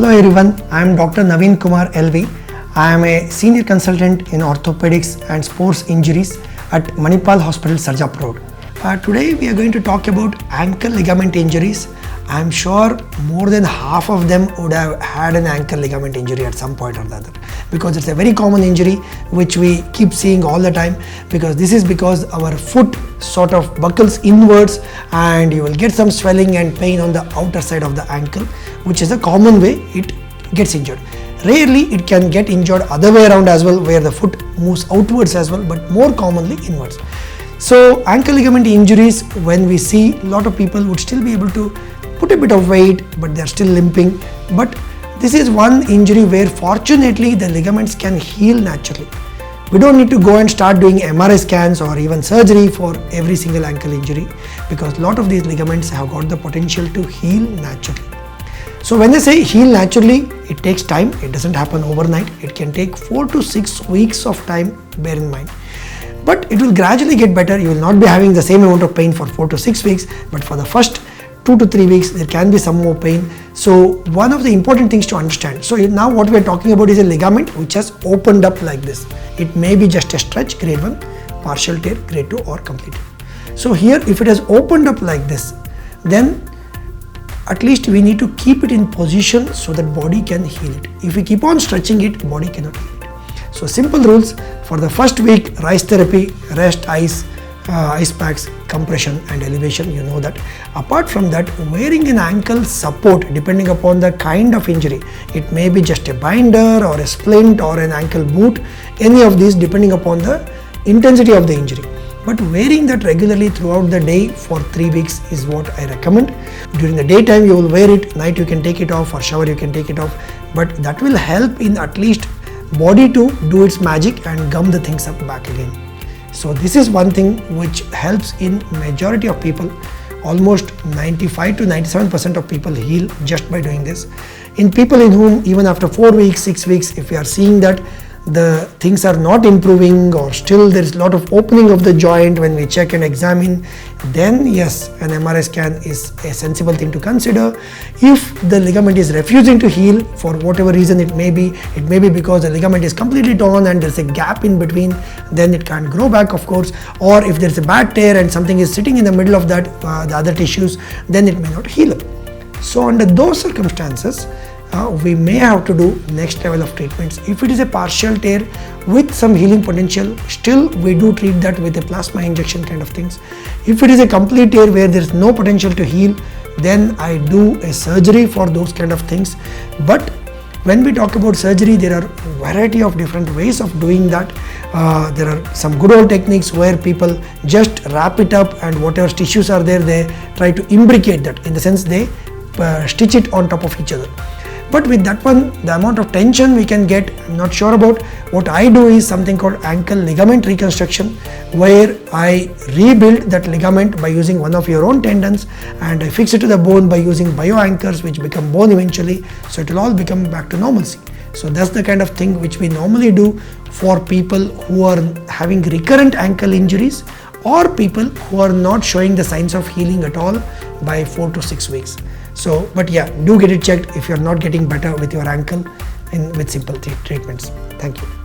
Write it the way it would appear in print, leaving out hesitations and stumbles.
Hello everyone, I am Dr. Naveen Kumar L V. I am a senior consultant in orthopedics and sports injuries at Manipal Hospital Sarjapur Road. Today we are going to talk about ankle ligament injuries. I am sure more than half of them would have had an ankle ligament injury at some point or the other, because it's a very common injury which we keep seeing all the time, because this is because our foot sort of buckles inwards and you will get some swelling and pain on the outer side of the ankle, which is a common way it gets injured. Rarely it can get injured other way around as well, where the foot moves outwards as well, but more commonly inwards. So ankle ligament injuries, when we see, a lot of people would still be able to put a bit of weight, but they're still limping. But this is one injury where fortunately the ligaments can heal naturally. We don't need to go and start doing MRI scans or even surgery for every single ankle injury, because a lot of these ligaments have got the potential to heal naturally. So when they say heal naturally, it takes time. It doesn't happen overnight. It can take 4 to 6 weeks of time, bear in mind. But it will gradually get better. You will not be having the same amount of pain for 4 to 6 weeks, but for the first 2 to 3 weeks there can be some more pain. So one of the important things to understand, so now what we are talking about is a ligament which has opened up like this. It may be just a stretch, grade 1, partial tear, grade 2, or complete. So here, if it has opened up like this, then at least we need to keep it in position so that body can heal it. If we keep on stretching it, body cannot heal it. So simple rules for the first week: rise therapy, rest, ice packs, compression and elevation, you know that. Apart from that, wearing an ankle support, depending upon the kind of injury, it may be just a binder or a splint or an ankle boot, any of these depending upon the intensity of the injury. But wearing that regularly throughout the day for 3 weeks is what I recommend. During the daytime you will wear it, night you can take it off, or shower you can take it off, but that will help in at least body to do its magic and gum the things up back again. So this is one thing which helps in majority of people. Almost 95 to 97% of people heal just by doing this. In people in whom even after 4 weeks, 6 weeks, if we are seeing that the things are not improving, or still there is a lot of opening of the joint when we check and examine, then yes, an MRI scan is a sensible thing to consider. If the ligament is refusing to heal for whatever reason it may be because the ligament is completely torn and there's a gap in between, then it can't grow back, of course. Or if there's a bad tear and something is sitting in the middle of that, the other tissues, then it may not heal up. So under those circumstances, we may have to do next level of treatments. If it is a partial tear with some healing potential, still we do treat that with a plasma injection kind of things. If it is a complete tear where there is no potential to heal, then I do a surgery for those kind of things. But when we talk about surgery, there are a variety of different ways of doing that. There are some good old techniques where people just wrap it up, and whatever tissues are there, they try to imbricate that, in the sense they stitch it on top of each other. But with that one, the amount of tension we can get, I'm not sure about. What I do is something called ankle ligament reconstruction, where I rebuild that ligament by using one of your own tendons, and I fix it to the bone by using bioanchors which become bone eventually, so it will all become back to normalcy. So that's the kind of thing which we normally do for people who are having recurrent ankle injuries, or people who are not showing the signs of healing at all by 4 to 6 weeks. So, but yeah, do get it checked if you're not getting better with your ankle with simple treatments. Thank you.